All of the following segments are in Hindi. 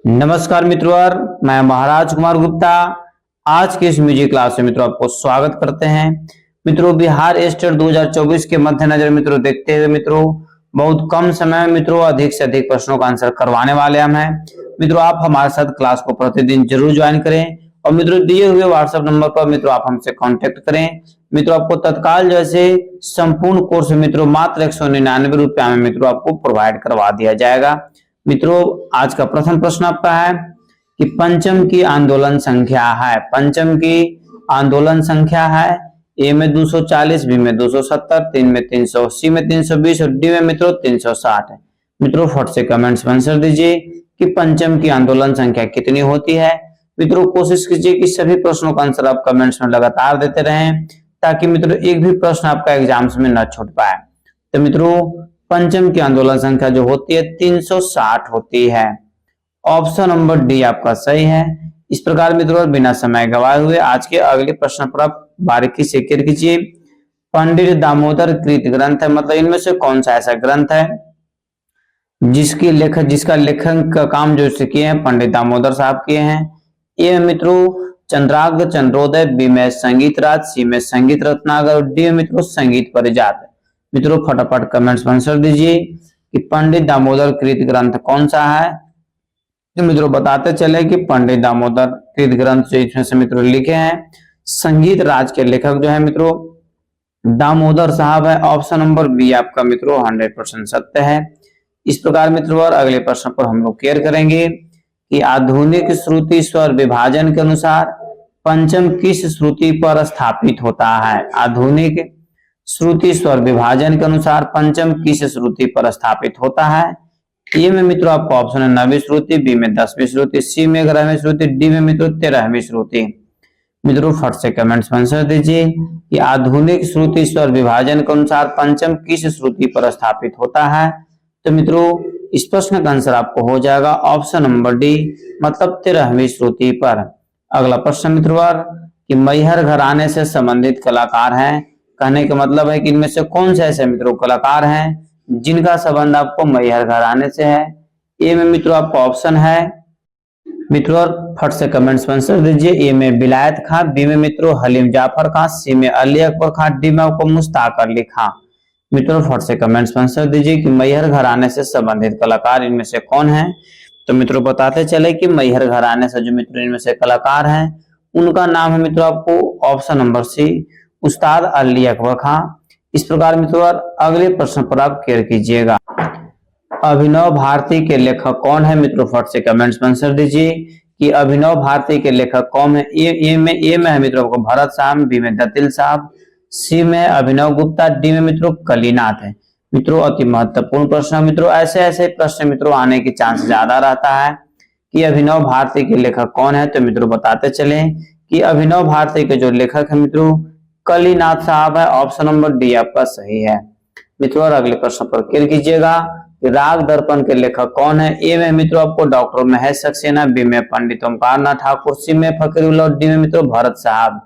नमस्कार मित्रों, मैं महाराज कुमार गुप्ता आज के इस म्यूजिक क्लास में मित्रों आपको स्वागत करते हैं। मित्रों, बिहार स्टेट 2024 के मद्देनजर मित्रों देखते हुए मित्रों बहुत कम समय में मित्रों अधिक से अधिक प्रश्नों का आंसर करवाने वाले हम हैं। मित्रों, आप हमारे साथ क्लास को प्रतिदिन जरूर ज्वाइन करें और मित्रों दिए हुए व्हाट्सएप नंबर पर मित्रों आप हमसे कांटेक्ट करें। मित्रों, आपको तत्काल जैसे संपूर्ण कोर्स मित्रों मात्र 199 रुपया में मित्रों आपको प्रोवाइड करवा दिया जाएगा। मित्रों, आज का प्रथम प्रश्न आपका है कि पंचम की आंदोलन संख्या है। पंचम की आंदोलन संख्या है ए में 240, बी में 270, तीन में 300, सी में 320 और डी में मित्रों 360 है। मित्रों फट से कमेंट्स में आंसर दीजिए कि पंचम की आंदोलन संख्या कितनी होती है। मित्रों कोशिश कीजिए कि सभी प्रश्नों का आंसर आप कमेंट्स में लगातार देते रहें ताकि मित्रों एक भी प्रश्न आपका एग्जाम्स में न छूट पाए। तो मित्रों पंचम की आंदोलन संख्या जो होती है 360 होती है। ऑप्शन नंबर डी आपका सही है। इस प्रकार मित्रों बिना समय गवाए हुए आज के अगले प्रश्न पर आप बारीकी से क्लियर कीजिए। पंडित दामोदर कृत ग्रंथ है, मतलब इनमें से कौन सा ऐसा ग्रंथ है जिसका लेखन का काम जो किए हैं पंडित दामोदर साहब किए हैं। ए मित्रों चंद्राग्र चंद्रोदय, बी में संगीत राज, सी में संगीत रत्नाकर और डी में मित्रों संगीत परिजात। मित्रों फटाफट कमेंट्स में आंसर दीजिए कि पंडित दामोदर कृत ग्रंथ कौन सा है। तो मित्रों बताते चले कि पंडित दामोदर कृत ग्रंथ जो इसमें से मित्रों लिखे हैं संगीत राज के लेखक जो है मित्रों दामोदर साहब है। ऑप्शन नंबर बी आपका मित्रों 100% सत्य है। इस प्रकार मित्रों और अगले प्रश्न पर हम लोग क्लियर करेंगे कि आधुनिक श्रुति स्वर विभाजन के अनुसार पंचम किस श्रुति पर स्थापित होता है। आधुनिक श्रुति स्वर विभाजन के अनुसार पंचम किस श्रुति पर स्थापित होता है। ए में मित्रों आपको ऑप्शन है 9वीं श्रुति, बी में 10वीं श्रुति, सी में 11वीं श्रुति, डी में मित्रों 13वीं श्रुति। मित्रों फट से कमेंट्स में आंसर दीजिए कि आधुनिक श्रुति स्वर विभाजन के अनुसार पंचम किस श्रुति पर स्थापित होता है। तो मित्रों इस प्रश्न का आंसर आपको हो जाएगा ऑप्शन नंबर डी, मतलब 13वीं श्रुति पर। अगला प्रश्न मित्रों कि मैहर घराने से संबंधित कलाकार हैं। कहने का मतलब है कि इनमें से कौन से ऐसे मित्रों कलाकार हैं जिनका संबंध आपको मैहर घराने से है। ए में मित्रों आपका ऑप्शन है मित्रों फट से कमेंट्स में आंसर दीजिए। ए में बिलायत खां, बी में मित्रों हलीम जाफर खां, सी में अली अकबर खां, डी में आपको मुश्ताक अली खां। मित्रों फट से कमेंट्स में आंसर दीजिए कि मैहर घराने से संबंधित कलाकार इनमें से कौन है। तो मित्रों बताते चले कि मैहर घराने से जो मित्रों इनमें से कलाकार हैं उनका नाम है मित्रों आपको ऑप्शन नंबर सी उस्ताद अली अकबर खां। इस प्रकार मित्रों अगले प्रश्न पर आप क्लियर कीजिएगा। अभिनव भारती के लेखक कौन है। मित्रों फट से कमेंट्स में आंसर दीजिए कि अभिनव भारती के लेखक कौन है। ए में है मित्रों आपको भरत साहब, बी में दतिल साहब, सी में अभिनव गुप्ता, डी में मित्रों कलीनाथ है। मित्रों अति महत्वपूर्ण प्रश्न मित्रों, ऐसे ऐसे प्रश्न मित्रों आने की चांस ज्यादा रहता है कि अभिनव भारती के लेखक कौन है। तो मित्रों बताते चले कि अभिनव भारती के जो लेखक है मित्रों कलीनाथ साहब है। ऑप्शन नंबर डी आपका सही है। मित्रों और अगले प्रश्न पर क्लियर कीजिएगा कि राग दर्पण के लेखक कौन है। ए में मित्रों आपको डॉक्टर महेश सक्सेना, बी में पंडित ओमकारनाथ ठाकुर, सी में फकीरुल्लाह और डी में मित्रों भरत साहब।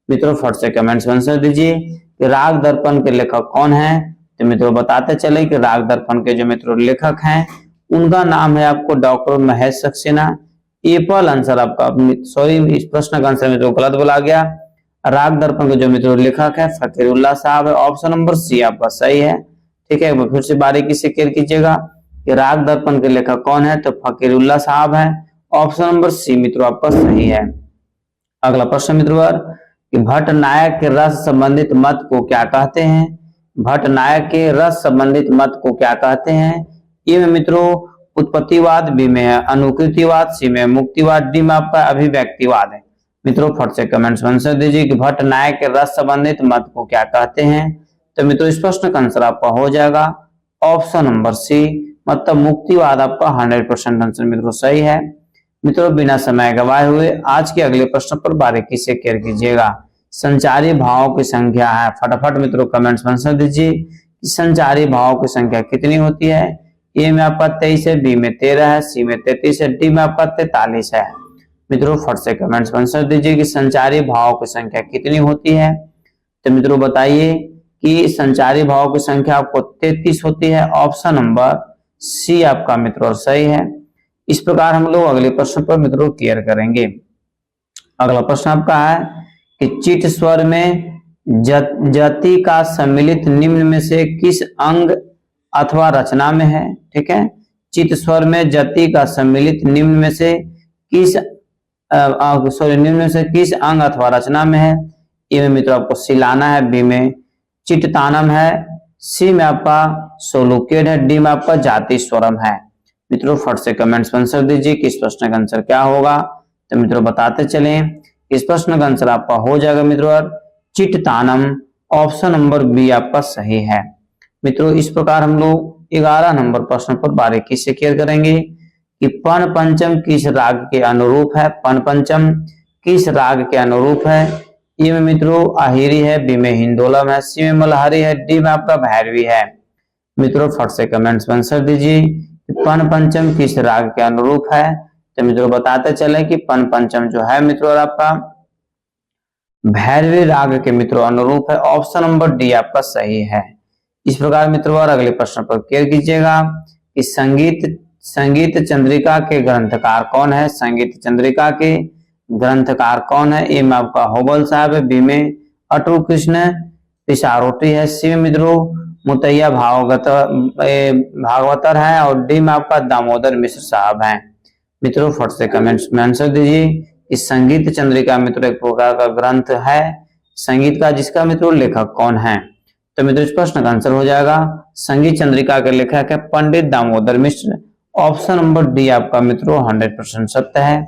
मित्रों फट से कमेंट्स में आंसर दीजिए कि राग दर्पण के लेखक कौन है। तो मित्रों बताते चले कि राग दर्पण के जो मित्रों लेखक हैं उनका नाम है आपको डॉक्टर महेश सक्सेना। ए पर आंसर आपका सॉरी इस प्रश्न का आंसर मित्रों गलत बोला गया। राग दर्पण के जो मित्रों लेखक है फकीरुल्लाह साहब है। ऑप्शन नंबर सी आपका सही है। ठीक है, फिर से बारीकी से क्लियर कीजिएगा कि राग दर्पण के लेखक कौन है। तो फकीरुल्लाह साहब है। ऑप्शन नंबर सी मित्रों आपका सही है। अगला प्रश्न मित्रों कि भट्ट नायक के रस संबंधित मत को क्या कहते हैं। भट्ट नायक के रस संबंधित मत को क्या कहते हैं। ए में मित्रों उत्पत्तिवाद, बी में अनुकृतिवाद, सी में मुक्तिवाद, डी में आपका अभिव्यक्तिवाद है। मित्रों फट से कमेंट्स में आंसर दीजिए कि भट्ट नायक के रस संबंधित मत को क्या कहते हैं। तो मित्रों इस प्रश्न का आंसर आपका हो जाएगा ऑप्शन नंबर सी, मतलब मुक्तिवाद आपका 100% आंसर मित्रों सही है। मित्रों बिना समय गवाए हुए आज के अगले प्रश्न पर बारीकी से क्लियर कीजिएगा। संचारी भावों की संख्या है। फटाफट मित्रों कमेंट्स में आंसर दीजिए कि संचारी भावों की संख्या कितनी होती है। ए में आपका 23 है, बी में 13 है, सी में 33 है, डी में आपका 43 है। मित्रों फट से कमेंट्स में आंसर दीजिए कि संचारी भावों की संख्या कितनी होती है। तो मित्रों बताइए कि संचारी भावों की संख्या आपको 33 होती है। ऑप्शन नंबर सी आपका मित्रों सही है। इस प्रकार हम लोग अगले प्रश्न पर मित्रों क्लियर करेंगे। अगला प्रश्न आपका है कि चिट स्वर में जति का सम्मिलित निम्न में से किस अंग अथवा रचना में है। ठीक है, चित स्वर में जति का सम्मिलित निम्न में से किस निम्न में से किस अंग अथवा रचना में है। ए में मित्रों आपको सिलाना है, बी में चित्तानम है, सी में आपका सोलोकेड है, डी में आपका जाति स्वरम है। मित्रों फट से कमेंट्स में आंसर दीजिए कि इस प्रश्न का आंसर क्या होगा। तो मित्रों बताते चलें, इस प्रश्न का आंसर आपका हो जाएगा मित्रों चित्तानम, ऑप्शन नंबर बी आपका सही है। मित्रों इस प्रकार हम लोग 11 नंबर प्रश्न पर बारीकी से क्लियर करेंगे कि पन पंचम किस राग के अनुरूप है। पन पंचम किस राग के अनुरूप है। ए में मित्रों आहिरी है, बी में हिंदोलम है, सी में मल्हारी है, डी में आपका भैरवी है। मित्रों फट से कमेंट्स में आंसर दीजिए कि पन पंचम किस राग के अनुरूप है। तो मित्रों बताते चले कि पन पंचम जो है मित्रों आपका भैरवी राग के मित्रों अनुरूप है। ऑप्शन नंबर डी आपका सही है। इस प्रकार मित्रों और अगले प्रश्न पर क्लियर कीजिएगा कि संगीत चंद्रिका के ग्रंथकार कौन है। संगीत चंद्रिका के ग्रंथकार कौन है। ए में आपका होबल साहब है, बी में अटू कृष्ण पिसारोटी है, सी में मित्रों मुतैया भागवतर है और डी में आपका दामोदर मिश्र साहब हैं। मित्रों फट से कमेंट्स में आंसर दीजिए। इस संगीत चंद्रिका मित्रों एक प्रकार का ग्रंथ है संगीत का, जिसका मित्रों लेखक कौन है। तो मित्रों इस प्रश्न का आंसर हो जाएगा संगीत चंद्रिका के लेखक है पंडित दामोदर मिश्र। ऑप्शन नंबर डी आपका मित्रों 100% सत्य है।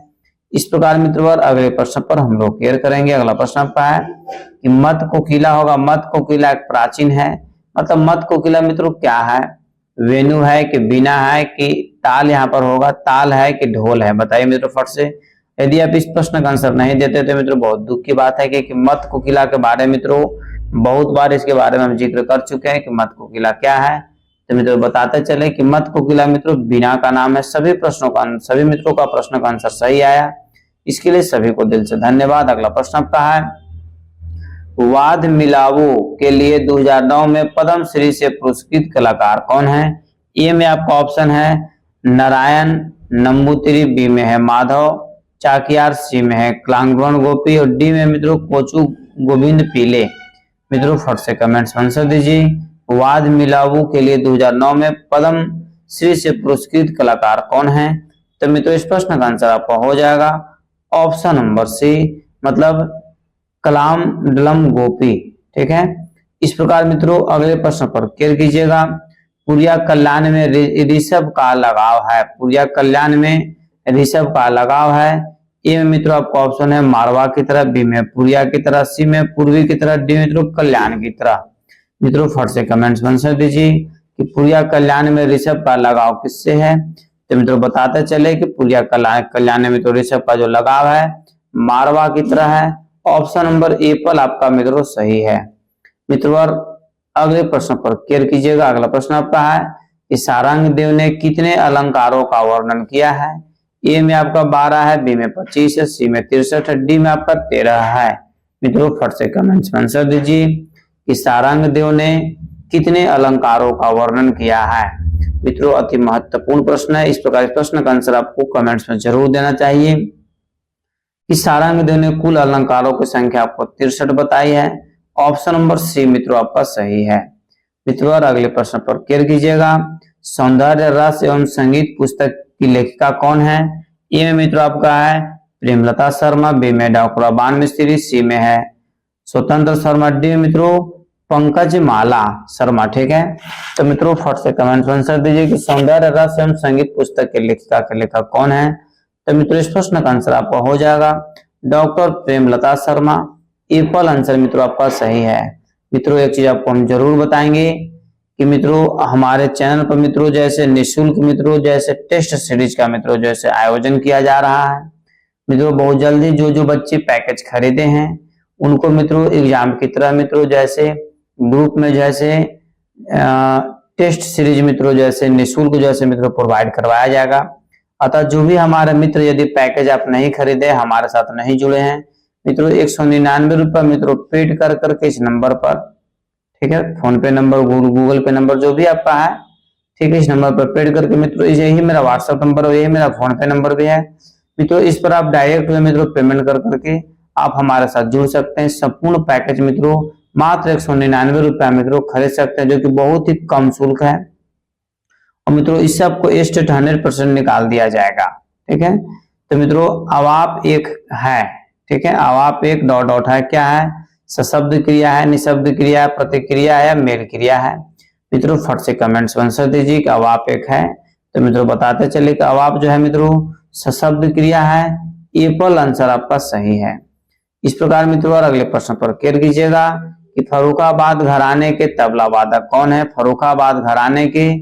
इस प्रकार मित्रों अगले प्रश्न पर हम लोग क्लियर करेंगे। अगला प्रश्न आपका है कि मत कोकिला होगा। मत कोकिला एक प्राचीन है, मतलब मत कोकिला मित्रों क्या है, वेणु है कि बीना है कि ताल यहाँ पर होगा, ताल है कि ढोल है, बताइए मित्रों फट से। यदि आप इस प्रश्न का आंसर नहीं देते तो मित्रों बहुत दुख की बात है कि मत कोकिला के बारे में मित्रों बहुत बार इसके बारे में हम जिक्र कर चुके हैं कि मत कोकिला क्या है। तो मित्रों बताते चले कि मत कोकिला मित्रों बीना का नाम है। सभी मित्रों का प्रश्न का आंसर सही आया, इसके लिए सभी को दिल से धन्यवाद। अगला प्रश्न आपका है वाद मिलावो के लिए 2009 में पद्म श्री से पुरस्कृत कलाकार कौन है। ए में आपका ऑप्शन है नारायण नंबूतिरी, बी में है माधव चाकियार, सी में है क्लांगवन गोपी और डी में मित्रों कोचू गोविंद पीले। मित्रों फट से कमेंट्स में आंसर दीजिए। वाद मिलावो के लिए 2009 में पद्म श्री से पुरस्कृत कलाकार कौन है। तो मित्रों इस प्रश्न का आंसर आपका हो जाएगा ऑप्शन नंबर सी, मतलब कलाम डलम गोपी। ठीक है, इस प्रकार मित्रों अगले प्रश्न पर क्लियर कीजिएगा। पुरिया कल्याण में ऋषभ का लगाव है। पुरिया कल्याण में ऋषभ का लगाव है। ए में मित्रों आपका ऑप्शन है मारवा की तरह, बी में पुरिया की तरह, सी में पूर्वी की तरह, डी मित्रों कल्याण की तरह। मित्रों फट से कमेंट्स में आंसर दीजिए कि पुरिया कल्याण में ऋषभ का लगाव किससे है। तो मित्रों बताते चले कि पुरिया कल्याण में तो ऋषभ का जो लगाव है मारवा की तरह है। ऑप्शन नंबर ए पर आपका मित्रों सही है। मित्रों अगले प्रश्न पर क्लियर कीजिएगा। अगला प्रश्न आपका है कि सारंग देव ने कितने अलंकारों का वर्णन किया है। ए में आपका 12 है, बी में 25 है, सी में 63 है, डी में आपका 13 है। मित्रों फट से कमेंट्स में आंसर दीजिए कि सारंग देव ने कितने अलंकारों का वर्णन किया है। मित्रों अति महत्वपूर्ण प्रश्न है, इस प्रकार इस प्रश्न का आंसर आपको कमेंट्स में जरूर देना चाहिए कि सारंग देव ने कुल अलंकारों की संख्या आपको 63 बताई है। ऑप्शन नंबर सी मित्रों आपका सही है। मित्रों अगले प्रश्न पर क्लियर कीजिएगा। सौंदर्य रस एवं संगीत पुस्तक की लेखिका कौन है। ए में मित्रों आपका है प्रेमलता शर्मा, बी में डॉक्टर बान मिस्त्री, सी में है स्वतंत्र शर्मा, डी में मित्रों पंकज माला शर्मा। ठीक है, तो मित्रों फट से कमेंट में आंसर दीजिए कि सौंदर्य रस एवं संगीत पुस्तक के लेखिका के लेखक कौन है। तो मित्रों इस प्रश्न का आंसर आपका हो जाएगा doctor Premlata Sharma. Apple answer मित्रों आपका सही है। मित्रों एक चीज आपको हम जरूर बताएंगे कि मित्रों हमारे चैनल पर मित्रों जैसे निःशुल्क मित्रों जैसे टेस्ट सीरीज का मित्रों जैसे आयोजन किया जा रहा है। मित्रों बहुत जल्दी जो बच्चे पैकेज खरीदे हैं उनको मित्रों एग्जाम की तरह मित्रों जैसे ग्रुप में जैसे टेस्ट सीरीज मित्रों जैसे निःशुल्क जैसे मित्रों प्रोवाइड करवाया जाएगा। अतः जो भी हमारे मित्र यदि पैकेज आप नहीं खरीदे, हमारे साथ नहीं जुड़े हैं मित्रों 199 रुपये मित्रों पेड करके इस नंबर पर, ठीक है, फोन पे नंबर गूगल पे नंबर जो भी आपका है ठीक है। इस नंबर पर पेड करके मित्रों, यही मेरा व्हाट्सएप नंबर और यही मेरा फोन पे नंबर भी है मित्रों। इस पर आप डायरेक्ट में मित्रों पेमेंट कर करके आप हमारे साथ जुड़ सकते हैं। संपूर्ण पैकेज मित्रों मात्र 199 रुपया मित्रों खरीद सकते हैं, जो कि बहुत ही कम शुल्क है। और मित्रों इससे आपको एस्टेट 100% निकाल दिया जाएगा। ठीक है, तो मित्रों अब आप एक है, ठीक है, अब आप एक डॉट डॉट है, क्या है, सशब्द क्रिया है, निशब्द क्रिया है, प्रतिक्रिया है या मेल क्रिया है। मित्रों फट से कमेंट्स आंसर दीजिए कि अब आप एक है। तो मित्रों बताते चले कि अब आप जो है मित्रों सशब्द क्रिया है, एप्पल आंसर आपका सही है। इस प्रकार मित्रों और अगले प्रश्न पर केयर कीजिएगा कि फर्रुखाबाद घराने के तबला वादक कौन है। फर्रुखाबाद घराने के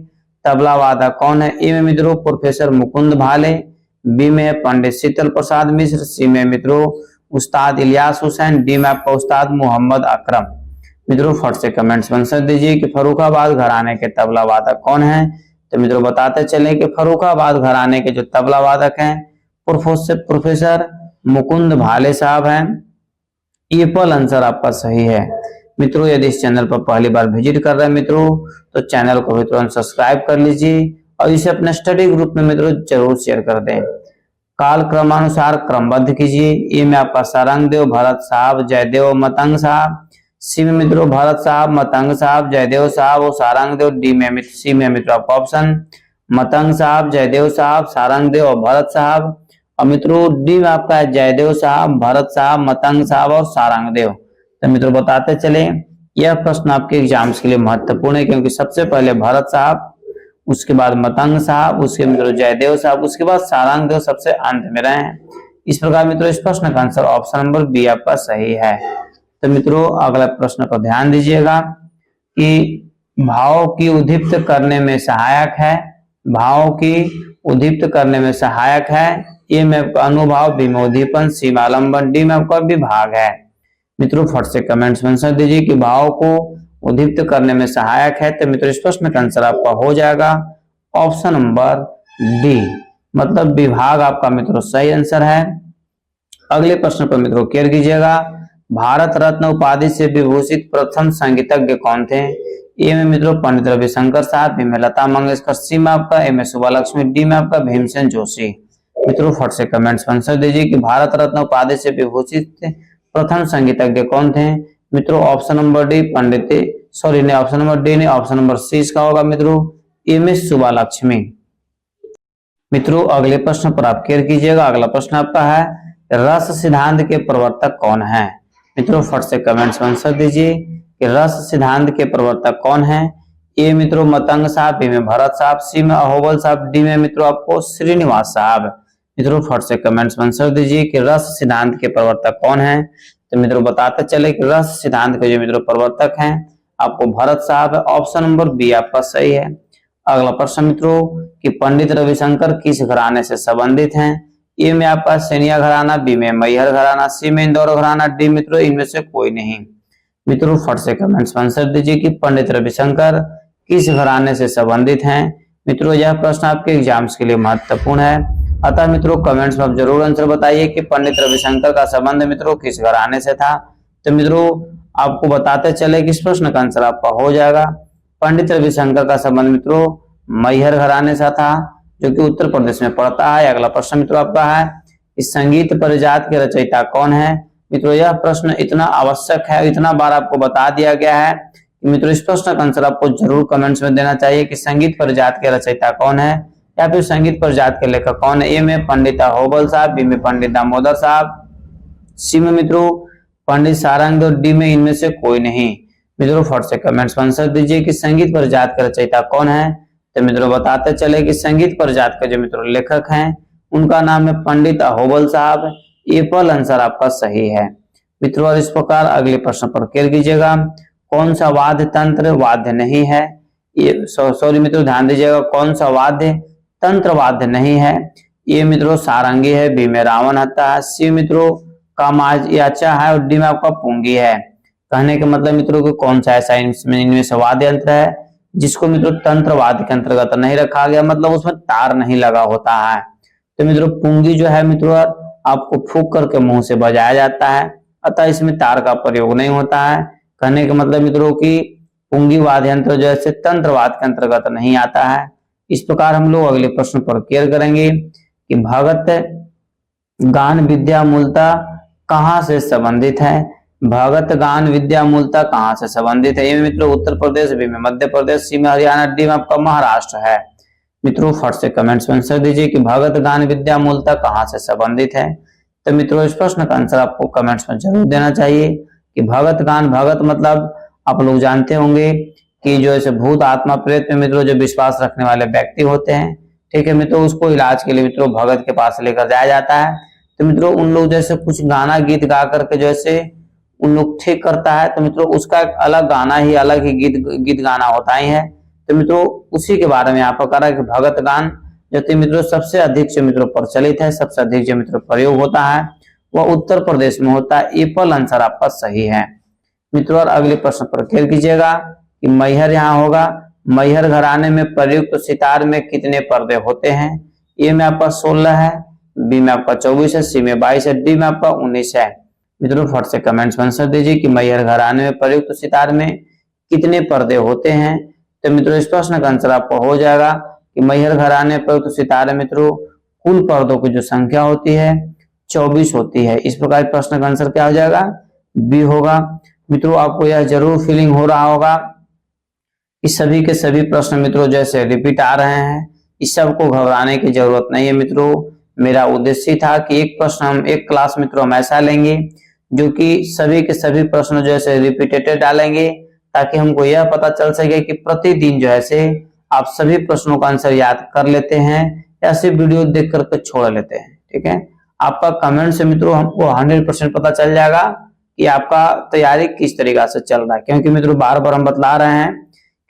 तबला वादक कौन है। ए में मित्रों प्रोफेसर मुकुंद भाले, बी में पंडित शीतल प्रसाद मिश्र, सी में मित्रों उस्ताद इलियास हुसैन, डी में आपका उस्ताद मोहम्मद अकरम। मित्रों फट से कमेंट्स में आंसर दीजिए कि फर्रुखाबाद घराने के तबला वादक कौन है। तो मित्रों बताते चले कि फर्रुखाबाद घराने के जो तबला वादक हैं प्रोफेसर मुकुंद भाले साहब हैं। एप्पल आंसर आपका सही है। मित्रों यदि इस चैनल पर पहली बार विजिट कर रहे हैं मित्रों, तो चैनल को भी तुरंत सब्सक्राइब कर लीजिए और इसे अपने स्टडी ग्रुप में मित्रों जरूर शेयर कर दें। काल क्रमानुसार क्रमबद्ध कीजिए। ए में आपका सारंगदेव, भरत साहब, जयदेव, मतंग साहब, सी में मित्रों भरत साहब, मतंग साहब, जयदेव साहब और सारंगदेव, सी में मित्रों आपका ऑप्शन मतंग साहब, जयदेव साहब, सारंगदेव और भरत साहब। और मित्रों डी में आपका है जयदेव साहब, भरत साहब, मतंग साहब और सारंगदेव। तो मित्रों बताते चले यह प्रश्न आपके एग्जाम्स के लिए महत्वपूर्ण है, क्योंकि सबसे पहले भरत साहब, उसके बाद मतंग साहब, उसके मित्रों जयदेव साहब, उसके बाद सारंगदेव सबसे अंत में रहे हैं। इस प्रकार मित्रों इस प्रश्न का आंसर ऑप्शन नंबर बी आपका सही है। तो मित्रों अगला प्रश्न पर ध्यान दीजिएगा कि भाव की उद्दीप्त करने में सहायक है। भाव की उद्दीप्त करने में सहायक है। ए में आपका अनुभाव, बी में उद्दीपन, सी में आलंबन, डी में आपका विभाग है। मित्रों फट से कमेंट्स में आंसर दीजिए कि भाव को उद्दीप्त करने में सहायक है। तो मित्रों इस प्रश्न का आंसर आपका हो जाएगा ऑप्शन नंबर डी, मतलब विभाग आपका मित्रों सही आंसर है। अगले प्रश्न पर मित्रों केयर कीजिएगा। भारत रत्न उपाधि से विभूषित प्रथम संगीतज्ञ कौन थे। ए में मित्रों पंडित रविशंकर साहब, बी में लता मंगेशकर, सी में आपका ए में सुबह लक्ष्मी, डी में आपका भीमसेन जोशी। मित्रों फट से कमेंट्स में आंसर दीजिए कि भारत रत्न उपाधि से विभूषित प्रथम संगीतज्ञ कौन थे। मित्रों option number D option number D नहीं, ऑप्शन नंबर सी इसका होगा मित्रों ए में सुबह लक्ष्मी। मित्रों अगले प्रश्न पर आप केयर कीजिएगा। अगला प्रश्न आपका है रस सिद्धांत के प्रवर्तक कौन है। मित्रों फट से कमेंट्स में आंसर दीजिए कि रस सिद्धांत के प्रवर्तक कौन है। ए मित्रों मतंग साहब, बी में भरत साहब, सी में अहोबल साहब, डी में मित्रों आपको श्रीनिवास साहब। मित्रों फट से कमेंट्स में आंसर दीजिए कि रस सिद्धांत के प्रवर्तक कौन है। तो मित्रों बताते चले कि रस सिद्धांत के जो मित्रों प्रवर्तक हैं आपको भरत साहब है। ऑप्शन नंबर बी आपका सही है। अगला प्रश्न मित्रों कि पंडित रविशंकर किस घराने से संबंधित हैं। ए में आपका सेनिया घराना, बी में मैहर घराना, सी में इंदौर घराना, डी मित्रों इनमें से कोई नहीं। मित्रों फट से कमेंट्स में आंसर दीजिए कि पंडित रविशंकर किस घराने से संबंधित हैं। मित्रों यह प्रश्न आपके एग्जाम्स के लिए महत्वपूर्ण है, अतः मित्रों कमेंट्स में आप जरूर आंसर बताइए कि पंडित रविशंकर का संबंध मित्रों किस घराने से था। तो मित्रों आपको बताते चले कि इस प्रश्न का आंसर आपका हो जाएगा पंडित रविशंकर का संबंध मित्रों मैहर घराने से था, जो कि उत्तर प्रदेश में पड़ता है। अगला प्रश्न मित्रों आपका है इस संगीत परिजात के रचयिता कौन है। मित्रों यह प्रश्न इतना आवश्यक है, इतना बार आपको बता दिया गया है कि मित्रों इस प्रश्न का आंसर आपको जरूर कमेंट्स में देना चाहिए कि संगीत परिजात के रचयिता कौन है या फिर संगीत परिजात के लेखक कौन है। ए में पंडित अहोबल साहब, बी में पंडित दामोदर साहब, सी में मित्रों पंडित सारंग और डी में इनमें से कोई नहीं। मित्रों फट से कमेंट्स में आंसर दीजिए कि संगीत परिजात के रचयिता कौन है। तो मित्रों बताते चले कि संगीत परिजात के जो मित्रों लेखक हैं उनका नाम है पंडित अहोबल साहब। एप्पल आंसर आपका सही है। मित्रों और इस प्रकार अगले प्रश्न पर केयर कीजिएगा। कौन सा वाद्य तंत्र वाद्य नहीं है। सॉरी मित्रों ध्यान दीजिएगा, कौन सा वाद्य तंत्र वाद्य नहीं है। ये मित्रों सारंगी है, बी में रावण हत्ता है, सी मित्रों कामाज याचा है और डी में आपका पुंगी है। कहने का मतलब मित्रों कि कौन सा ऐसा इनमें से वाद्य यंत्र है जिसको मित्रों तंत्र वाद्य के अंतर्गत नहीं रखा गया, मतलब उसमें तार नहीं लगा होता है। तो मित्रों पुंगी जो है मित्रों आपको फूंक करके मुंह से बजाया जाता है, अतः इसमें तार का प्रयोग नहीं होता है। कहने का मतलब मित्रों कि पुंगी वाद्य यंत्र जो है तंत्रवाद के अंतर्गत नहीं आता है। इस प्रकार हम लोग अगले प्रश्न पर क्लियर करेंगे कि भगत गान विद्या मूलतः कहाँ से संबंधित है। भगत गान विद्या मूलतः कहाँ से संबंधित है। ये मित्रों उत्तर प्रदेश, बी में मध्य प्रदेश, सी में हरियाणा, डी में आपका महाराष्ट्र है। मित्रों फट से कमेंट्स में आंसर दीजिए कि भगत गान विद्या मूलतः कहाँ से संबंधित है। तो मित्रों इस प्रश्न का आंसर आपको कमेंट्स में जरूर देना चाहिए कि भगत गान, भगत मतलब आप लोग जानते होंगे कि जो ऐसे भूत आत्मा प्रेत में मित्रों जो विश्वास रखने वाले व्यक्ति होते हैं, ठीक है मित्रों, उसको इलाज के लिए मित्रों भगत के पास लेकर जाया जाता है। तो मित्रों उन लोग जैसे कुछ गाना गीत गा करके जैसे उन लोग ठीक करता है, तो मित्रों उसका एक अलग गाना ही, अलग ही गीत गाना होता ही है। तो मित्रों उसी के बारे में यहाँ पर कहा कि भगत गान जो मित्रों सबसे अधिक जो मित्रों प्रचलित है, सबसे अधिक जो मित्रों प्रयोग होता है वह उत्तर प्रदेश में होता है। एप्पल आंसर आपका सही है। मित्रों और अगले प्रश्न पर क्लियर कीजिएगा कि मैहर यहाँ होगा। मैहर घराने में प्रयुक्त सितार में कितने पर्दे होते हैं। ए में आपका 16 है, बी में आपका 24 है, सी में 22 है, डी में आपका 19 है। मित्रों फट से कमेंट्स में आंसर दीजिए कि मैहर घराने में प्रयुक्त सितार में कितने पर्दे होते हैं। तो मित्रों इस प्रश्न का आंसर आपको हो जाएगा कि मैहर घराने में प्रयुक्त सितार में मित्रों कुल पर्दों की जो संख्या होती है 24 होती है। इस प्रकार प्रश्न का आंसर क्या हो जाएगा, बी होगा। मित्रों आपको यह जरूर फीलिंग हो रहा होगा कि सभी के सभी प्रश्न मित्रों जैसे रिपीट आ रहे हैं। इस सब को घबराने की जरूरत नहीं है। मित्रों मेरा उद्देश्य था कि एक प्रश्न हम एक क्लास मित्रों हम ऐसा लेंगे जो कि सभी के सभी प्रश्न जैसे रिपीटेड डालेंगे, ताकि हमको यह पता चल सके कि प्रतिदिन जो है आप सभी प्रश्नों का आंसर याद कर लेते हैं या सिर्फ वीडियो देख करके छोड़ लेते हैं। ठीक है, आपका कमेंट से मित्रों हमको 100% पता चल जाएगा कि आपका तैयारी किस तरीका से चल रहा है। क्योंकि मित्रों बार बार हम बतला रहे हैं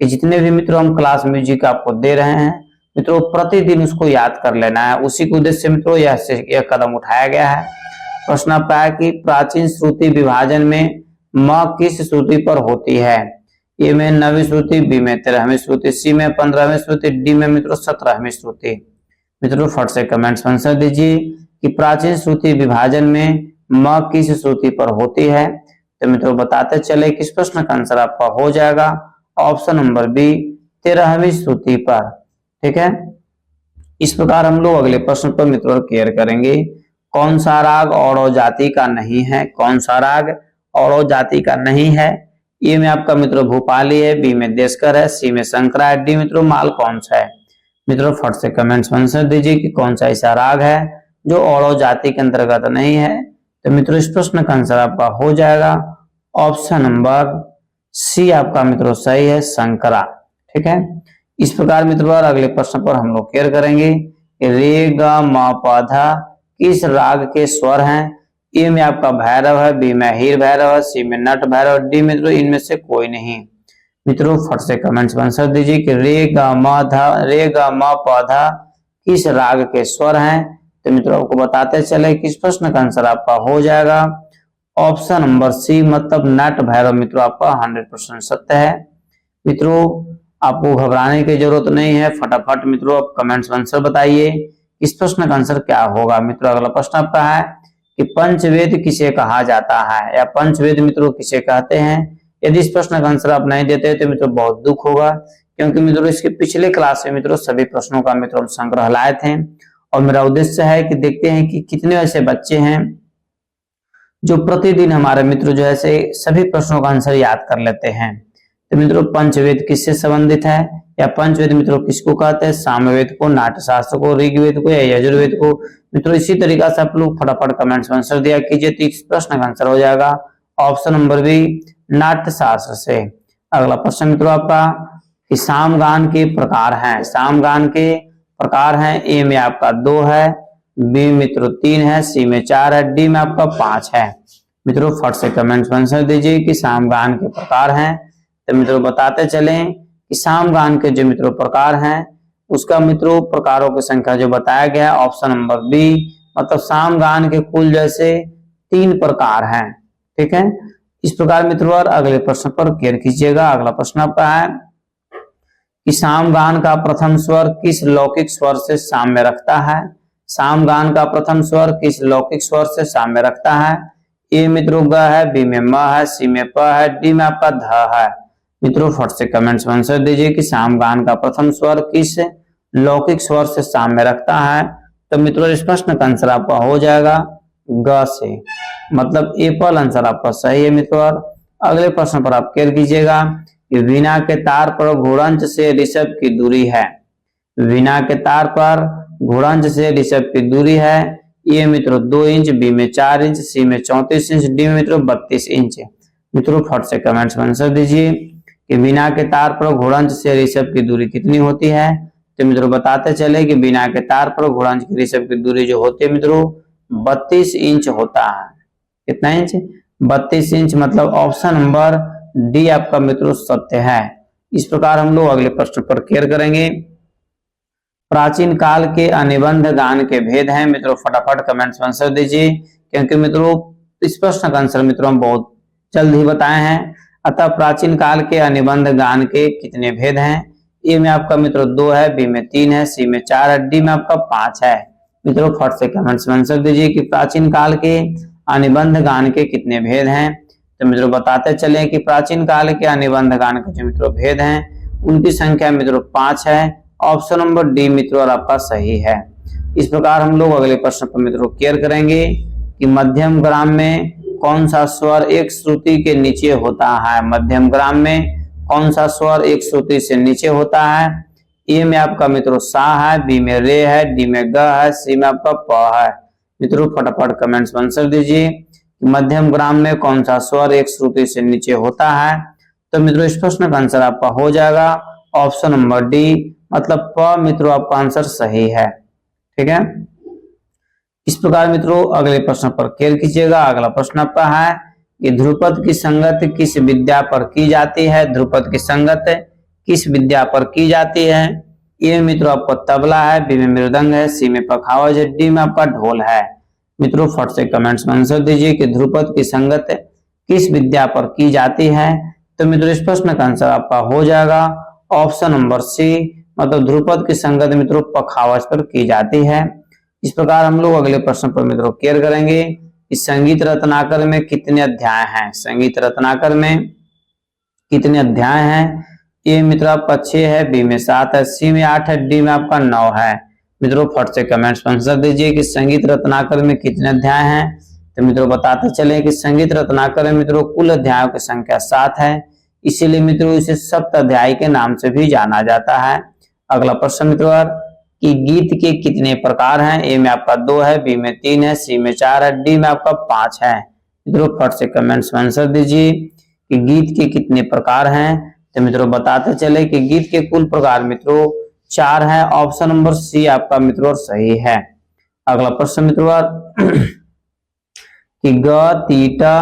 कि जितने भी मित्रों हम क्लास म्यूजिक आपको दे रहे हैं मित्रों प्रतिदिन उसको याद कर लेना है। उसी के उद्देश्य से मित्रों यह कदम उठाया गया है। प्रश्न आपका है कि प्राचीन श्रुति विभाजन में म किस श्रुति पर होती है। ए में 9वीं श्रुति, बी में 13वीं श्रुति, सी में 15वीं श्रुति, डी में मित्रों 17वीं श्रुति। मित्रों फट से कमेंट्स में आंसर दीजिए कि प्राचीन श्रुति विभाजन में म किस श्रुति पर होती है। तो मित्रों बताते चले कि इस प्रश्न का आंसर आपका हो जाएगा ऑप्शन नंबर बी 13वीं श्रुति पर। ठीक है, इस प्रकार हम लोग अगले प्रश्न पर मित्रों क्लियर करेंगे। कौन सा राग औड़ो जाति का नहीं है। कौन सा राग औड़ो जाति का नहीं है। ए में आपका मित्रों भूपाली है, बी में देशकर है, सी में शंकरा है, डी मित्रों मालकौंस है। मित्रों फट से कमेंट्स में आंसर दीजिए कि कौन सा ऐसा राग है जो औड़ो जाति के अंतर्गत नहीं है। तो मित्रों इस प्रश्न का आंसर आपका हो जाएगा ऑप्शन नंबर सी आपका मित्रों सही है, शंकरा। ठीक है, इस प्रकार मित्रों अगले प्रश्न पर हम लोग क्लियर करेंगे। रे ग म प ध किस राग के स्वर हैं। ए में आपका भैरव है, बी में हीर भैरव है, सी में नट भैरव, डी मित्रों इनमें से कोई नहीं। मित्रों फट से कमेंट्स में आंसर दीजिए कि रे ग म प ध किस राग के स्वर हैं। तो मित्रों आपको बताते चले कि इस प्रश्न का आंसर आपका हो जाएगा ऑप्शन नंबर सी मतलब नट भैरव। मित्रों आपका 100% सत्य है। मित्रों आपको घबराने की जरूरत नहीं है, फटाफट मित्रों आप कमेंट्स में आंसर बताइए इस प्रश्न का आंसर क्या होगा। मित्रों अगला प्रश्न आपका है कि पंचवेद किसे कहा जाता है या पंचवेद मित्रों किसे कहते हैं। यदि इस प्रश्न का आंसर आप नहीं देते तो मित्रों बहुत दुख होगा, क्योंकि मित्रों इसके पिछले क्लास में मित्रों सभी प्रश्नों का मित्रों हम संग्रह लाए थे और मेरा उद्देश्य है कि देखते हैं कि कितने ऐसे बच्चे हैं जो प्रतिदिन हमारे मित्रों जो है सभी प्रश्नों का आंसर याद कर लेते हैं। तो मित्रों पंचवेद किससे संबंधित है या पंचवेद मित्रों किसको कहते हैं। सामवेद को, नाट्यशास्त्र को, ऋग्वेद को या यजुर्वेद को। मित्रों इसी तरीका से आप लोग फटाफट कमेंट्स में आंसर दिया कीजिए। तो इस प्रश्न का आंसर हो जाएगा ऑप्शन नंबर बी नाट्यशास्त्र से। अगला प्रश्न मित्रों आपका कि सामगान के प्रकार हैं। सामगान के प्रकार हैं। ए में आपका 2 है, बी मित्रों 3 है, सी में 4 है, डी में आपका 5 है। मित्रों फट से कमेंट्स में आंसर दीजिए कि सामगान के प्रकार हैं। तो मित्रों बताते चलें कि सामगान के जो मित्रों प्रकार हैं उसका मित्रों प्रकारों की संख्या जो बताया गया है ऑप्शन नंबर बी मतलब सामगान के कुल जैसे 3 प्रकार हैं। ठीक है, इस प्रकार मित्रों अगले प्रश्न पर क्लियर कीजिएगा। अगला प्रश्न आपका है कि सामगान का प्रथम स्वर किस लौकिक स्वर से साम्य रखता है। सामगान का प्रथम स्वर किस लौकिक स्वर से साम्य रखता है। ए मित्रों ग है, बी में म है, सी में प है, डी में आपका ध है। मित्रों फट से कमेंट्स में आंसर दीजिए कि सामगान का प्रथम स्वर किस लौकिक स्वर से साम्य रखता है। तो मित्रों इस प्रश्न का आंसर आपका हो जाएगा ग से, मतलब एप्पल आंसर आपका सही है मित्रों। अगले प्रश्न पर आप केयर कीजिएगा कि वीणा के तार पर घोड़ंच से ऋषभ की दूरी है। वीणा के तार पर घोड़ंच से ऋषभ की दूरी है। ए मित्रों 2 इंच, बी में 4 इंच, सी में 34 इंच, डी में मित्रों 32 इंच। मित्रों फट से कमेंट्स में आंसर दीजिए कि वीणा के तार पर घोड़ंच से ऋषभ की दूरी कितनी होती है। तो मित्रों बताते चले कि वीणा के तार पर घोड़ंच की ऋषभ की दूरी जो होती है मित्रों 32 इंच होता है। कितना इंच? 32 इंच, मतलब ऑप्शन नंबर डी आपका मित्रों सत्य है। इस प्रकार हम लोग अगले प्रश्न पर केयर करेंगे। प्राचीन काल के अनुबंध गान के भेद हैं। मित्रों फटाफट कमेंट्स में आंसर दीजिए, क्योंकि मित्रों इस प्रश्न का आंसर मित्रों हम बहुत जल्द ही बताए हैं। अतः प्राचीन काल के अनुबंध गान के कितने भेद हैं। ए में आपका मित्रों 2 है, बी में 3 है, सी में 4 है, डी में आपका 5 है। मित्रों फट से कमेंट्स में आंसर दीजिए कि प्राचीन काल के अनुबंध गान के कितने भेद हैं। तो मित्रों बताते चले कि प्राचीन काल के अनुबंध गान के जो मित्रों भेद हैं उनकी संख्या मित्रों 5 है। ऑप्शन नंबर डी मित्रों आपका सही है। इस प्रकार हम लोग अगले प्रश्न पर मित्रों केयर करेंगे कि मध्यम ग्राम में कौन सा स्वर एक श्रुति के नीचे होता है। मध्यम ग्राम में कौन सा स्वर एक श्रुति से नीचे होता है। ए में आपका मित्रों सा है, बी में रे है, डी में ग है, सी में आपका प है। मित्रों फटाफट कमेंट्स में आंसर दीजिए कि मध्यम ग्राम में कौन सा स्वर एक श्रुति से नीचे होता है। तो मित्रों इस प्रश्न का आंसर आपका हो जाएगा ऑप्शन नंबर डी, मतलब प मित्रों आपका आंसर सही है। ठीक है, इस प्रकार मित्रों अगले प्रश्न पर केयर कीजिएगा। अगला प्रश्न आपका है कि ध्रुपद की संगत किस विद्या पर की जाती है। ध्रुपद की संगत किस विद्या पर की जाती है। ए मित्रों आपका तबला है, बी में मृदंग है, सी में पखावज है, डी में आपका ढोल है। मित्रों फट से कमेंट्स में आंसर दीजिए कि ध्रुपद की संगत किस विद्या पर की जाती है। तो मित्रों इस प्रश्न का आंसर आपका हो जाएगा ऑप्शन नंबर सी, मतलब ध्रुपद की संगत मित्रों पखावज पर की जाती है। इस प्रकार हम लोग अगले प्रश्न पर मित्रों केयर करेंगे कि संगीत रत्नाकर में कितने अध्याय हैं। संगीत रत्नाकर में कितने अध्याय हैं। ए मित्रों आपका 6 है, बी में 7 है, सी में 8 है, डी में आपका 9 है। मित्रों फट से कमेंट्स में आंसर दीजिए कि संगीत रत्नाकर में कितने अध्याय हैं। तो मित्रों बताते चले कि संगीत रत्नाकर में मित्रों कुल अध्यायों की संख्या 7 है, इसीलिए मित्रों इसे सप्ताध्यायी के नाम से भी जाना जाता है। अगला प्रश्न मित्रों कि गीत के कितने प्रकार हैं। ए में आपका 2 है, बी में 3 है, सी में 4 है, डी में आपका 5 है। मित्रों फट से कमेंट्स में आंसर दीजिए कि गीत के कितने प्रकार हैं। तो मित्रों बताते चले कि गीत के कुल प्रकार मित्रों 4 है। ऑप्शन नंबर सी आपका मित्रों सही है। अगला प्रश्न मित्रों कि ग तीटा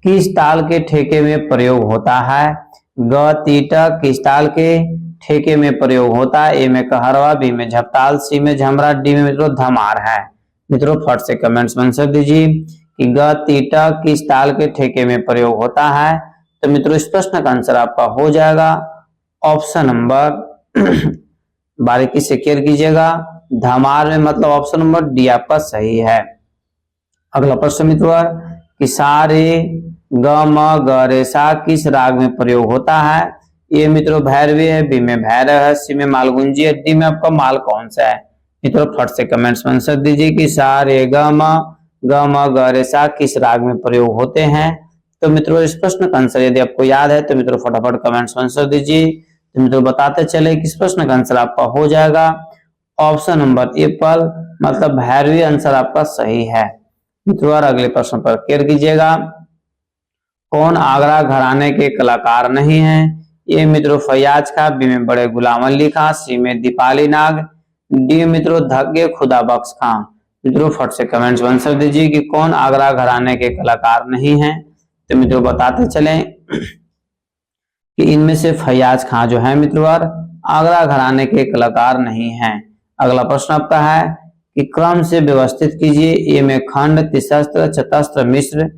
किस ताल के ठेके में प्रयोग होता है। ग तीटा किस ताल के ठेके में प्रयोग होता है। ए में कहरवा, बी में झपताल, सी में झमरा, डी में मित्रों धमार है। मित्रों फट से कमेंट्स में आंसर दीजिए कि ग तीटा किस ताल के ठेके में प्रयोग होता है। तो मित्रों इस प्रश्न का आंसर आपका हो जाएगा ऑप्शन नंबर बारीकी से केयर कीजिएगा धमार में, मतलब ऑप्शन नंबर डी आपका सही है। अगला प्रश्न मित्रों कि सा रे ग म ग रे सा किस राग में प्रयोग होता है। ये मित्रों भैरवी है, बी में भैरव है, सी में मालगुंजी है, डी में आपका माल कौन सा है। मित्रों फट से कमेंट्स में आंसर दीजिए कि सा रे ग म ग रे सा किस राग में प्रयोग होते हैं। तो मित्रों इस प्रश्न का आंसर यदि आपको याद है तो मित्रों फटाफट कमेंट्स में आंसर दीजिए। तो मित्रों बताते चले कि इस प्रश्न का आंसर आपका हो जाएगा ऑप्शन नंबर एप्पल, मतलब भैरवी आंसर आपका सही है। मित्रों अगले प्रश्न पर केयर कीजिएगा। कौन आगरा घराने के कलाकार नहीं है। ये मित्रों फैयाज खां, बी में बड़े गुलाम अली खां, सी में दीपाली नाग, डी मित्रों धग्गे खुदा बख्श खां। मित्रों फट से कमेंट्स में आंसर दीजिए कि कौन आगरा घराने के कलाकार नहीं है। तो मित्रों बताते चले कि इनमें से फैयाज खां जो है मित्रों आगरा घराने के कलाकार नहीं हैं। अगला प्रश्न आपका है कि क्रम से व्यवस्थित कीजिए। ए में खंड, तिस्त्र, चतस्त्र, मिश्र,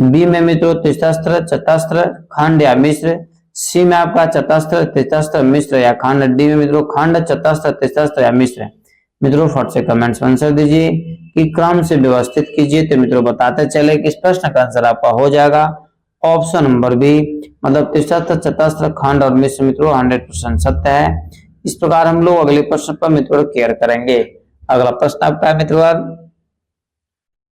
बी में मित्रों तिस्त्र, चतस्त्र, खंड या मिश्र, सी में आपका चतस्त्र, तिस्त्र, मिश्र या खंड, डी में मित्रों खंड, चतस्त्र, तिस्त्र या मिश्र। मित्रों फट से कमेंट्स में आंसर दीजिए कि क्रम से व्यवस्थित कीजिए। तो मित्रों बताते चले कि इस प्रश्न का आंसर आपका हो जाएगा ऑप्शन नंबर बी मतलब त्रिशस्त्र, चतस्त्र, खंड और मिश्र मित्रों 100% सत्य है। इस प्रकार हम लोग अगले प्रश्न पर मित्रों केयर करेंगे। अगला प्रश्न आपका है मित्रों,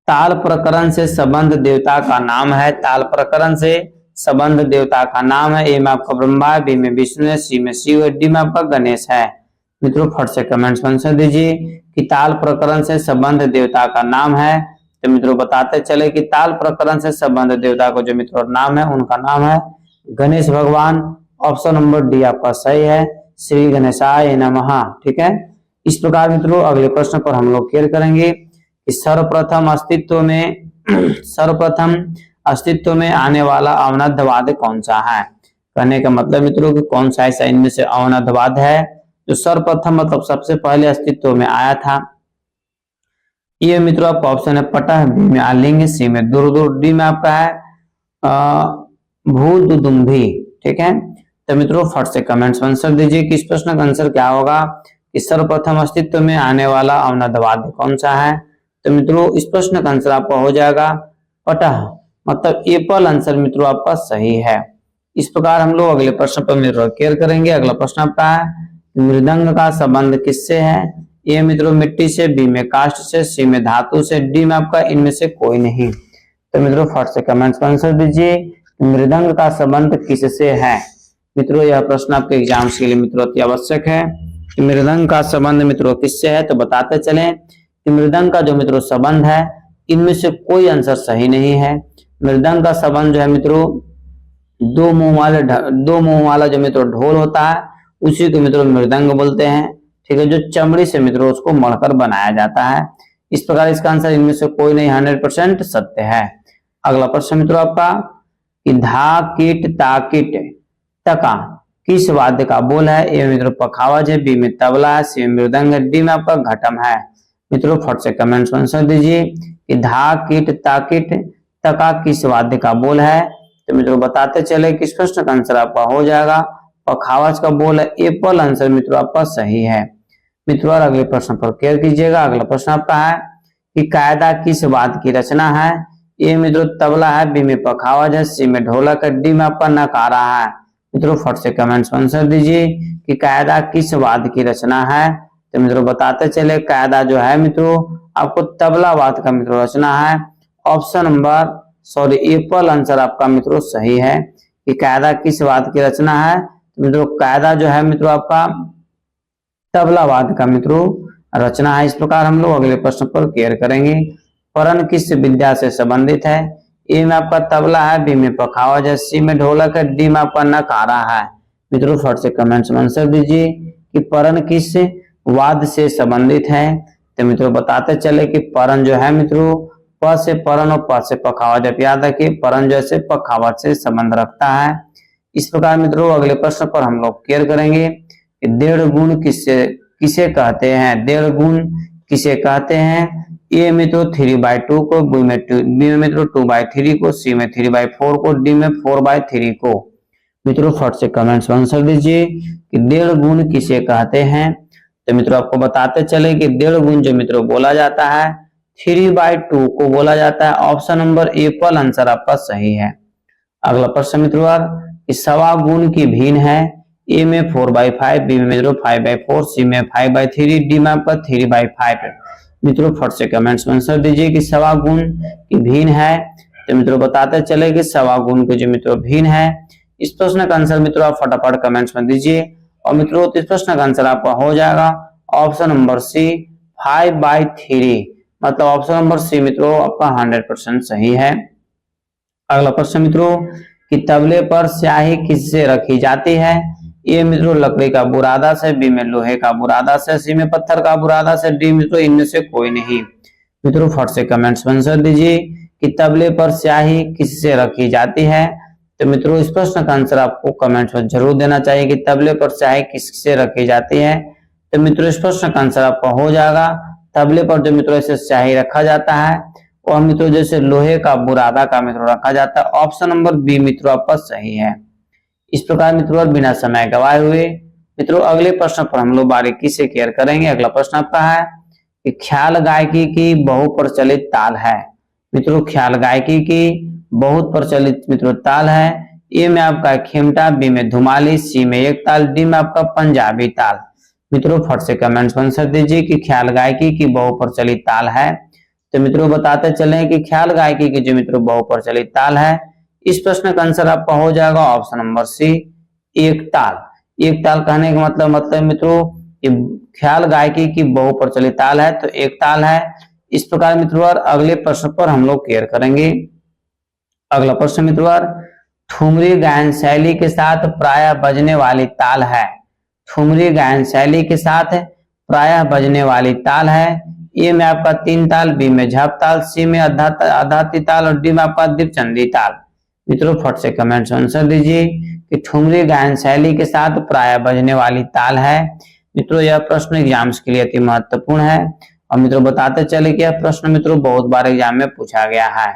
ताल प्रकरण से संबंध देवता का नाम है। ताल प्रकरण से संबंध देवता का नाम है। ए में आपका ब्रह्मा है, बी में विष्णु है, सी में शिव है, डी में आपका गणेश है। मित्रों फट से कमेंट्स में आंसर दीजिए कि ताल प्रकरण से संबंध देवता का नाम है। तो मित्रों बताते चले कि ताल प्रकरण से संबंध देवता को जो मित्रों नाम है उनका नाम है गणेश भगवान। ऑप्शन नंबर डी आपका सही है, श्री गणेशाय नमः। ठीक है, इस प्रकार मित्रों अगले प्रश्न पर हम लोग केयर करेंगे कि सर्वप्रथम अस्तित्व में आने वाला अवनद्धवाद कौन सा है। कहने का मतलब मित्रों कि कौन सा ऐसा इनमें से अवनद्धवाद है जो सर्वप्रथम मतलब सबसे पहले अस्तित्व में आया था। ये मित्रों आपका ऑप्शन है पटह, बी में आलिंग, सी में दुर्दुर, डी में आपका है भूदुदुम्भी। ठीक है, तो मित्रों फट से कमेंट्स में आंसर दीजिए कि इस प्रश्न का आंसर क्या होगा कि सर्वप्रथम अस्तित्व में आने वाला अवनद्धवाद कौन सा है। तो मित्रों इस प्रश्न का आंसर आपका हो जाएगा पटह मतलब एप्पल। आंसर मित्रों आपका सही है। इस प्रकार हम लोग अगले प्रश्न पर मित्रों केयर करेंगे। अगला प्रश्न आपका है मृदंग का संबंध किससे है। ए मित्रों मिट्टी से, बी में काष्ठ से, सी में धातु से, डी में आपका इनमें से कोई नहीं। तो मित्रों फट से कमेंट्स में आंसर दीजिए मृदंग का संबंध किससे है। मित्रों यह प्रश्न आपके एग्जाम्स के लिए मित्रों अति आवश्यक है कि मृदंग का संबंध मित्रों किससे है। तो बताते चले कि मृदंग का जो मित्रों संबंध है इनमें से कोई आंसर सही नहीं है। मृदंग का संबंध जो है मित्रों दो मुंह वाला जो मित्रों ढोल होता है उसी को मित्रों मृदंग बोलते हैं। ठीक है, जो चमड़ी से मित्रों उसको मढ़कर बनाया जाता है। इस प्रकार इसका आंसर इनमें से कोई नहीं 100% सत्य है। अगला प्रश्न मित्रों आपका कि धा कीट ताकिट टका किस वाद्य का बोल है। ए मित्रों पखावज है, बी में तबला है, सी में मृदंग है, डी में आपका घटम है। मित्रों फट से कमेंट्स में आंसर दीजिए कि धा कीट ताकिट टका किस वाद्य का बोल है। तो मित्रों बताते चले कि इस प्रश्न का आंसर आपका हो जाएगा पखावज का बोल है एप्पल। आंसर मित्रों आपका सही है। मित्रों अगले प्रश्न पर केयर कीजिएगा। अगला प्रश्न आपका है कि कायदा किस वाद्य की रचना है। ए मित्रों तबला है, बी में पखावज है, सी में ढोलक है, डी में आपका नकारा है। मित्रों फट से कमेंट्स में आंसर दीजिए कि कायदा किस वाद्य की रचना है। तो मित्रों बताते चले कायदा जो है मित्रों आपको तबला वाद्य का मित्रों रचना है। Option number Apple. आंसर आपका मित्रों सही है कि कायदा किस वाद्य की रचना है। तो मित्रों कायदा जो है मित्रों आपका तबला वाद्य का मित्रों रचना है। इस प्रकार हम लोग अगले प्रश्न पर केयर करेंगे। परण किस विद्या से संबंधित है। ए में आपका तबला है, बी में पखावज है, सी में ढोलक है, डी में आपका नकारा है। मित्रों फट से कमेंट्स में आंसर दीजिए कि परण किस वाद्य से संबंधित है। तो मित्रों बताते चले कि परण जो है मित्रों प से परण और प से पखावज। आप याद रखिए परण जो है पखावज से संबंध रखता है। इस प्रकार मित्रों अगले प्रश्न पर हम लोग केयर करेंगे कि डेढ़ गुण किसे कहते हैं। डेढ़ गुण किसे कहते हैं। ए मित्रों 3/2 को, बी में मित्रों 2/3 को, सी में 3/4 को, डी में 4/3 को। मित्रों फट से कमेंट्स में आंसर दीजिए कि डेढ़ गुण किसे कहते हैं। तो मित्रों आपको बताते चले कि डेढ़ गुण जो मित्रों बोला जाता है 3/2 को बोला जाता है। Option number Apple. आंसर आपका सही है। अगला प्रश्न मित्रों कि सवा गुण की भिन्न है। ए में 4/5, बी में मित्रों 5/4, सी में 5/3, डी में आपका 3/5। मित्रों फट से कमेंट्स में आंसर दीजिए कि सवा गुण की भिन्न है। तो मित्रों बताते चले कि सवा गुण के जो मित्रों भिन्न है। इस प्रश्न का आंसर मित्रों आप फटाफट कमेंट्स में दीजिए। और मित्रों इस प्रश्न का आंसर आपका हो जाएगा ऑप्शन नंबर सी 5/3। मतलब ऑप्शन नंबर सी मित्रों आपका 100% सही है। अगला प्रश्न मित्रों कि तबले पर स्याही किससे रखी जाती है। ए मित्रों लकड़ी का बुरादा से, बी में लोहे का बुरादा से, सी में पत्थर का बुरादा से, डी मित्रों इनमें से कोई नहीं। मित्रों फट से कमेंट्स में आंसर दीजिए कि तबले पर स्याही किससे रखी जाती है। तो मित्रों इस प्रश्न का आंसर आपको कमेंट्स में जरूर देना चाहिए कि तबले पर स्याही किससे रखी जाती है। तो मित्रों इस प्रश्न का आंसर आपका हो जाएगा तबले पर जो मित्रों ऐसे स्याही रखा जाता है और मित्रों जैसे लोहे का बुरादा का मित्रों रखा जाता है। ऑप्शन नंबर बी मित्रों आपका सही है। इस प्रकार मित्रों बिना समय गवाए हुए मित्रों अगले प्रश्न पर हम लोग बारीकी से केयर करेंगे। अगला प्रश्न आपका है कि ख्याल गायकी की बहुप्रचलित ताल है। मित्रों ख्याल गायकी की बहुत प्रचलित मित्रों ताल है। ए में आपका खेमटा, बी में धुमाली, सी में एक ताल, डी में आपका पंजाबी ताल। मित्रों फट से कमेंट्स में आंसर दीजिए कि ख्याल गायकी की बहुप्रचलित ताल है। तो मित्रों बताते चले कि ख्याल गायकी की जो मित्रों बहुप्रचलित ताल है, इस प्रश्न का आंसर आपका हो जाएगा ऑप्शन नंबर सी, एक ताल। एक ताल कहने का मतलब मित्रों ये ख्याल गायकी की बहुप्रचलित ताल है, तो एक ताल है। इस प्रकार मित्रों अगले प्रश्न पर हम लोग क्लियर करेंगे। अगला प्रश्न मित्रों ठुमरी गायन शैली के साथ प्रायः बजने वाली ताल है। ठुमरी गायन शैली के साथ प्रायः बजने वाली ताल है। ए में आपका तीन ताल, बी में झप ताल, सी में आधाती ताल और डी में आपका दीपचंदी ताल। मित्रों फट से कमेंट में आंसर दीजिए कि ठुमरी गायन शैली के साथ प्रायः बजने वाली ताल है। मित्रों यह प्रश्न एग्जाम्स के लिए अति महत्वपूर्ण है और मित्रों बताते चले कि यह प्रश्न मित्रों बहुत बार एग्जाम में पूछा गया है।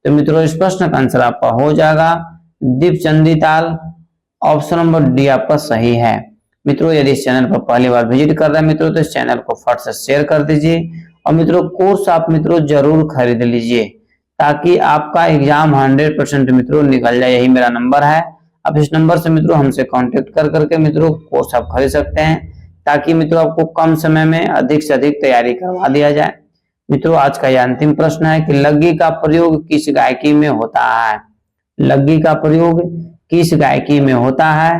तो मित्रों इस प्रश्न का आंसर आपका हो जाएगा दीपचंदी ताल। ऑप्शन नंबर डी आपका सही है। मित्रों यदि इस चैनल पर पहली बार विजिट कर रहे हैं मित्रों तो इस चैनल को फट से शेयर कर दीजिए और मित्रों कोर्स आप मित्रों जरूर खरीद लीजिए ताकि आपका एग्जाम 100% मित्रों निकल जाए। यही मेरा नंबर है, आप इस नंबर से मित्रों हमसे कांटेक्ट कर करके मित्रों कोर्स आप खरीद सकते हैं ताकि मित्रों आपको कम समय में अधिक से अधिक तैयारी करवा दिया जाए। मित्रों आज का यह अंतिम प्रश्न है कि लग्गी का प्रयोग किस गायकी में होता है। लग्गी का प्रयोग किस गायकी में होता है।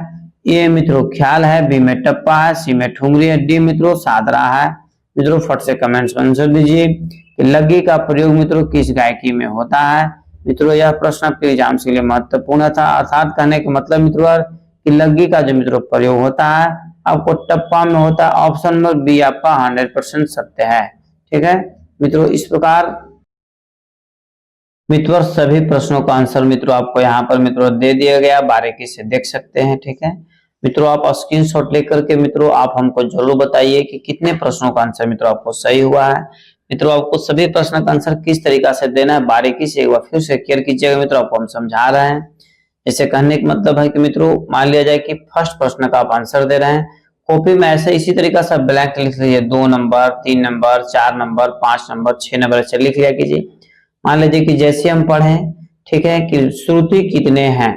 ए मित्रों ख्याल है, बी में टप्पा है, सी में ठुमरी है, डी मित्रों सादरा है। मित्रों फट से कमेंट्स में आंसर दीजिए कि लग्गी का प्रयोग मित्रों किस गायकी में होता है। मित्रों यह प्रश्न आपके एग्जाम के लिए महत्वपूर्ण था, अर्थात कहने का मतलब मित्रों कि लग्गी का जो मित्रों प्रयोग होता है आपको टप्पा में होता है। ऑप्शन नंबर बी आपका 100% सत्य है। ठीक है मित्रों, इस प्रकार मित्रों सभी प्रश्नों का आंसर मित्रों आपको यहाँ पर मित्रों दे दिया गया, बारीकी से देख सकते हैं। ठीक है मित्रों, आप स्क्रीनशॉट लेकर के मित्रों आप हमको जरूर बताइए कि कितने प्रश्नों का आंसर मित्रों आपको सही हुआ है। मित्रों आपको सभी प्रश्न का आंसर किस तरीका से देना है बारीकी से एक बार फिर से क्लियर कीजिएगा। मित्रों आपको हम समझा रहे हैं। जैसे कहने का मतलब है कि मित्रों मान लिया जाए कि फर्स्ट प्रश्न का आप आंसर दे रहे हैं, कॉपी में ऐसे इसी तरीका से ब्लैंक लिख लीजिए, 2 number, 3 number, 4 number, 5 number, 6 number ऐसे लिख लिया कीजिए। मान लीजिए कि जैसे हम पढ़े, ठीक है, कि श्रुति कितने हैं।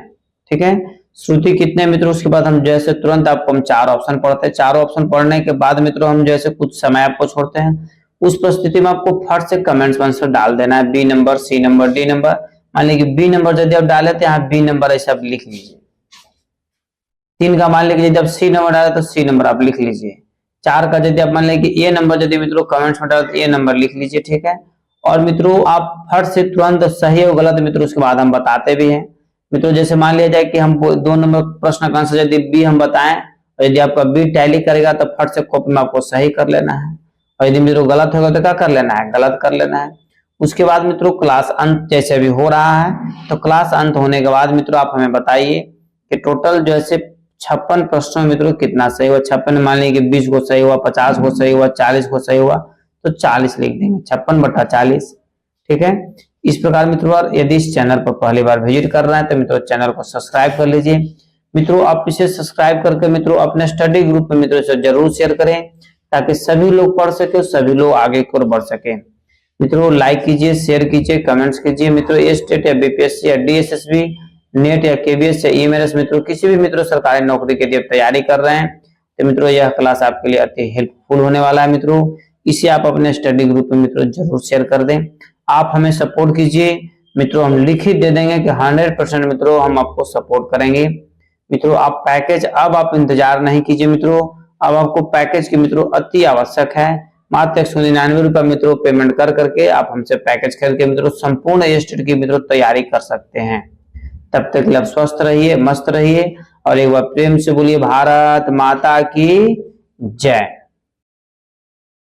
ठीक है, श्रुति कितने मित्रों, उसके बाद हम जैसे तुरंत आपको हम 4 ऑप्शन पढ़ते हैं। 4 ऑप्शन पढ़ने के बाद मित्रों हम जैसे कुछ समय आपको छोड़ते हैं, उस परिस्थिति में आपको फट से कमेंट्स में आंसर डाल देना है। B number, C number, D number. मान लीजिए बी नंबर यदि आप डाले तो यहाँ बी नंबर ऐसे आप लिख लीजिए। 3 का मान लीजिए जब सी नंबर डाले तो सी नंबर आप लिख लीजिए। 4 का यदि आप मान लीजिए ए नंबर यदि मित्रों कमेंट्स में डाले तो ए नंबर लिख लीजिए। ठीक है, और मित्रों आप फट से तुरंत सही और गलत मित्रों उसके बाद हम बताते भी हैं। मित्रों जैसे मान लिया जाए कि हम 2 नंबर प्रश्न का आंसर यदि बी हम बताएं और यदि आपका बी टैली करेगा तो फट से कॉपी में आपको सही कर लेना है, और यदि मित्रों गलत होगा तो क्या कर लेना है, गलत कर लेना है। उसके बाद मित्रों क्लास अंत जैसे अभी हो रहा है तो क्लास अंत होने के बाद मित्रों आप हमें बताइए कि टोटल जैसे 56 प्रश्नों मित्रों कितना सही हुआ। 56 मान लीजिए 20 को सही हुआ, 50 को सही हुआ, 40 को सही हुआ तो 40 लिख देंगे, 56/40। ठीक है, इस प्रकार मित्रों यदि इस चैनल पर पहली बार विजिट कर रहे हैं तो मित्रों चैनल को सब्सक्राइब कर लीजिए। मित्रों आप इसे सब्सक्राइब करके मित्रों अपने स्टडी ग्रुप में मित्रों से जरूर शेयर करें ताकि सभी लोग पढ़ सके, सभी लोग आगे की ओर बढ़ सके। मित्रों लाइक कीजिए, शेयर कीजिए, कमेंट्स कीजिए। मित्रों ये स्टेट या बीपीएससी या डीएसएसबी, नेट या केबीएस या ईमेल्स मित्रों किसी भी मित्रों सरकारी नौकरी के लिए तैयारी कर रहे हैं तो मित्रों यह क्लास आपके लिए अति हेल्पफुल होने वाला है। मित्रों इसे आप अपने स्टडी ग्रुप में मित्रों जरूर शेयर कर दें। आप हमें सपोर्ट कीजिए मित्रों, हम लिखित दे देंगे कि 100% मित्रों हम आपको सपोर्ट करेंगे। मित्रों आप पैकेज अब आप इंतजार नहीं कीजिए मित्रों, अब आपको पैकेज की मित्रों अति आवश्यक है। मात्र 199 रुपए मित्रों पेमेंट कर करके आप हमसे पैकेज खरीद के मित्रों संपूर्ण स्टेट की मित्रों तैयारी कर सकते हैं। तब तक के लिए स्वस्थ रहिए, मस्त रहिए और एक बार प्रेम से बोलिए भारत माता की जय।